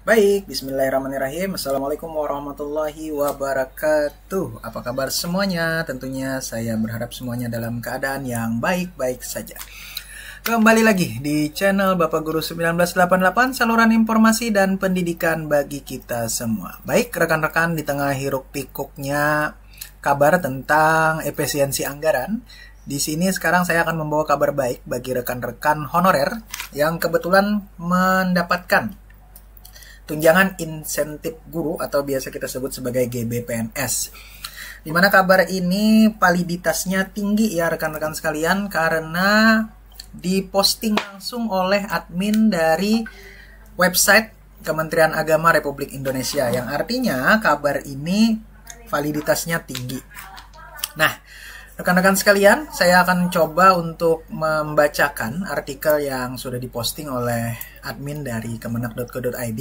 Baik, bismillahirrahmanirrahim. Assalamualaikum warahmatullahi wabarakatuh. Apa kabar semuanya? Tentunya saya berharap semuanya dalam keadaan yang baik-baik saja. Kembali lagi di channel Bapak Guru 1988, saluran informasi dan pendidikan bagi kita semua. Baik, rekan-rekan, di tengah hiruk pikuknya kabar tentang efisiensi anggaran, di sini sekarang saya akan membawa kabar baik bagi rekan-rekan honorer yang kebetulan mendapatkan tunjangan insentif guru atau biasa kita sebut sebagai GBPNS. Di mana kabar ini validitasnya tinggi ya rekan-rekan sekalian karena diposting langsung oleh admin dari website Kementerian Agama Republik Indonesia, yang artinya kabar ini validitasnya tinggi. Nah, rekan-rekan sekalian, saya akan coba untuk membacakan artikel yang sudah diposting oleh admin dari kemenak.go.id,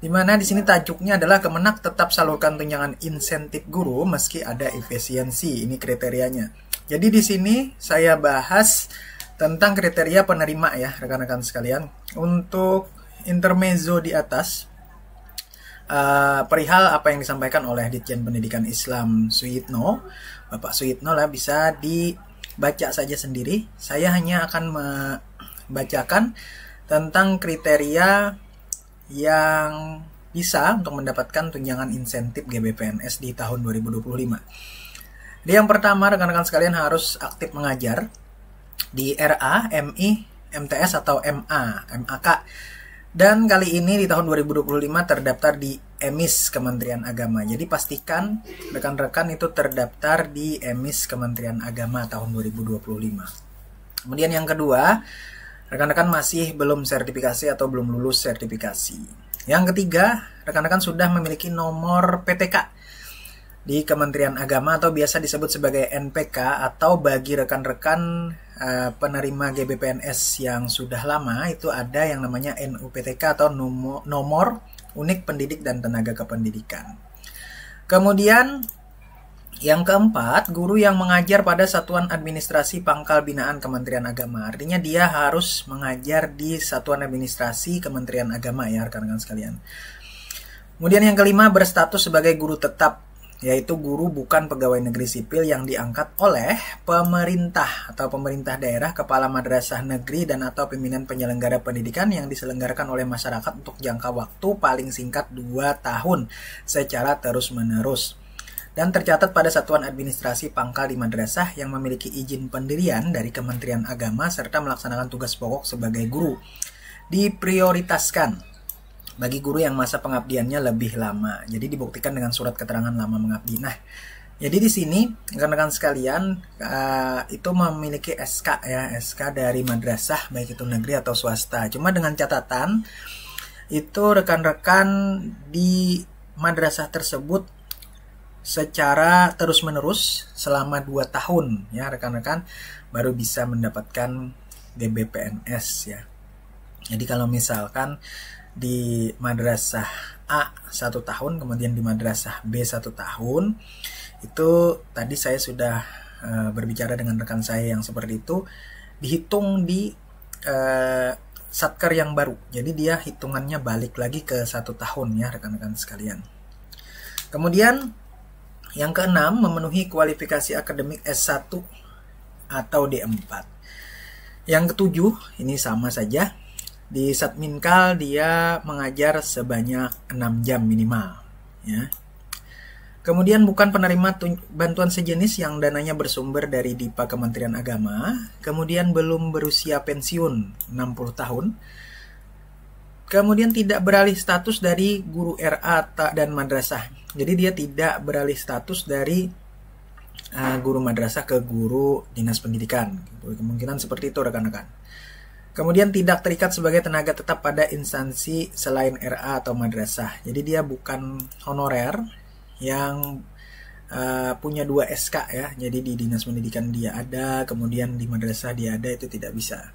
di mana di sini tajuknya adalah Kemenak tetap salurkan tunjangan insentif guru meski ada efisiensi. Ini kriterianya. Jadi di sini saya bahas tentang kriteria penerima ya rekan-rekan sekalian. Untuk intermezzo di atas, perihal apa yang disampaikan oleh Ditjen Pendidikan Islam Suyitno, Bapak Suyitno lah, bisa dibaca saja sendiri. Saya hanya akan membacakan tentang kriteria yang bisa untuk mendapatkan tunjangan insentif GBPNS di tahun 2025. Jadi yang pertama, rekan-rekan sekalian harus aktif mengajar di RA, MI, MTS atau MAK. Dan kali ini di tahun 2025 terdaftar di EMIS Kementerian Agama. Jadi pastikan rekan-rekan itu terdaftar di EMIS Kementerian Agama tahun 2025. Kemudian yang kedua, rekan-rekan masih belum sertifikasi atau belum lulus sertifikasi. Yang ketiga, rekan-rekan sudah memiliki nomor PTK di Kementerian Agama atau biasa disebut sebagai NPK, atau bagi rekan-rekan penerima GBPNS yang sudah lama itu ada yang namanya NUPTK atau nomor unik pendidik dan tenaga kependidikan. Kemudian yang keempat, guru yang mengajar pada Satuan Administrasi Pangkal Binaan Kementerian Agama. Artinya dia harus mengajar di Satuan Administrasi Kementerian Agama ya rekan-rekan sekalian. Kemudian yang kelima, berstatus sebagai guru tetap, yaitu guru bukan pegawai negeri sipil yang diangkat oleh pemerintah atau pemerintah daerah, kepala madrasah negeri dan atau pimpinan penyelenggara pendidikan yang diselenggarakan oleh masyarakat untuk jangka waktu paling singkat 2 tahun secara terus-menerus, dan tercatat pada Satuan Administrasi Pangkal di madrasah yang memiliki izin pendirian dari Kementerian Agama serta melaksanakan tugas pokok sebagai guru. Diprioritaskan bagi guru yang masa pengabdiannya lebih lama. Jadi dibuktikan dengan surat keterangan lama mengabdi. Nah, jadi di sini rekan-rekan sekalian itu memiliki SK ya, SK dari madrasah baik itu negeri atau swasta. Cuma dengan catatan itu rekan-rekan di madrasah tersebut secara terus-menerus selama 2 tahun ya rekan-rekan baru bisa mendapatkan GBPNS ya. Jadi kalau misalkan di madrasah A 1 tahun, kemudian di madrasah B 1 tahun, itu tadi saya sudah berbicara dengan rekan saya yang seperti itu, dihitung di satker yang baru. Jadi dia hitungannya balik lagi ke 1 tahun ya rekan-rekan sekalian. Kemudian yang keenam, memenuhi kualifikasi akademik S1 atau D4. Yang ketujuh, ini sama saja. Di Satminkal dia mengajar sebanyak 6 jam minimal ya. Kemudian bukan penerima bantuan sejenis yang dananya bersumber dari DIPA Kementerian Agama. Kemudian belum berusia pensiun 60 tahun. Kemudian tidak beralih status dari guru RA dan madrasah. Jadi dia tidak beralih status dari guru madrasah ke guru dinas pendidikan. Kemungkinan seperti itu rekan-rekan. Kemudian tidak terikat sebagai tenaga tetap pada instansi selain RA atau madrasah. Jadi dia bukan honorer yang punya 2 SK ya. Jadi di dinas pendidikan dia ada, kemudian di madrasah dia ada, itu tidak bisa.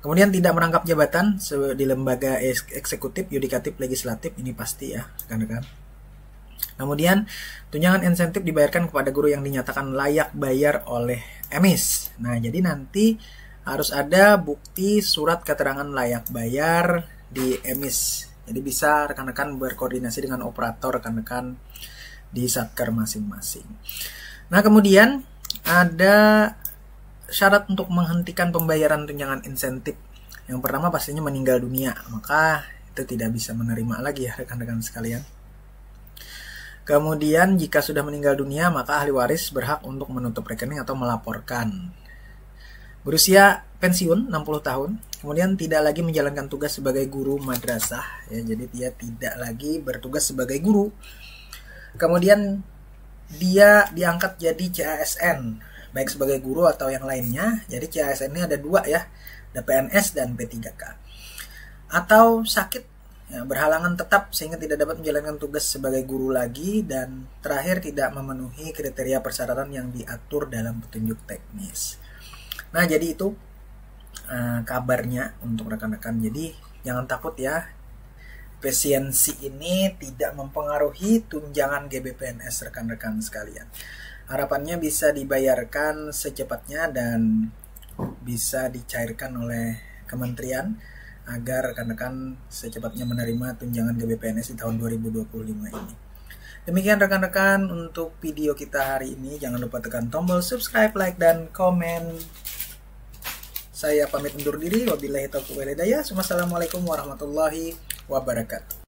Kemudian tidak merangkap jabatan di lembaga eksekutif, yudikatif, legislatif, ini pasti ya rekan-rekan. Kemudian tunjangan insentif dibayarkan kepada guru yang dinyatakan layak bayar oleh EMIS. Nah, jadi nanti harus ada bukti surat keterangan layak bayar di EMIS Jadi bisa rekan-rekan berkoordinasi dengan operator rekan-rekan di satker masing-masing. Nah, kemudian ada syarat untuk menghentikan pembayaran tunjangan insentif. Yang pertama pastinya meninggal dunia, maka itu tidak bisa menerima lagi ya rekan-rekan sekalian. Kemudian jika sudah meninggal dunia, maka ahli waris berhak untuk menutup rekening atau melaporkan. Berusia pensiun 60 tahun, kemudian tidak lagi menjalankan tugas sebagai guru madrasah, ya, jadi dia tidak lagi bertugas sebagai guru. Kemudian dia diangkat jadi CASN, baik sebagai guru atau yang lainnya. Jadi CASN ini ada dua ya, ada PNS dan P3K. Atau sakit, ya, berhalangan tetap sehingga tidak dapat menjalankan tugas sebagai guru lagi, dan terakhir tidak memenuhi kriteria persyaratan yang diatur dalam petunjuk teknis. Nah, jadi itu kabarnya untuk rekan-rekan. Jadi jangan takut ya, efisiensi ini tidak mempengaruhi tunjangan GBPNS rekan-rekan sekalian. Harapannya bisa dibayarkan secepatnya dan bisa dicairkan oleh kementerian agar rekan-rekan secepatnya menerima tunjangan GBPNS di tahun 2025 ini. Demikian rekan-rekan untuk video kita hari ini. Jangan lupa tekan tombol subscribe, like, dan komen. Saya pamit undur diri. Wabillahi taufiq wal hidayah. Wassalamualaikum warahmatullahi wabarakatuh.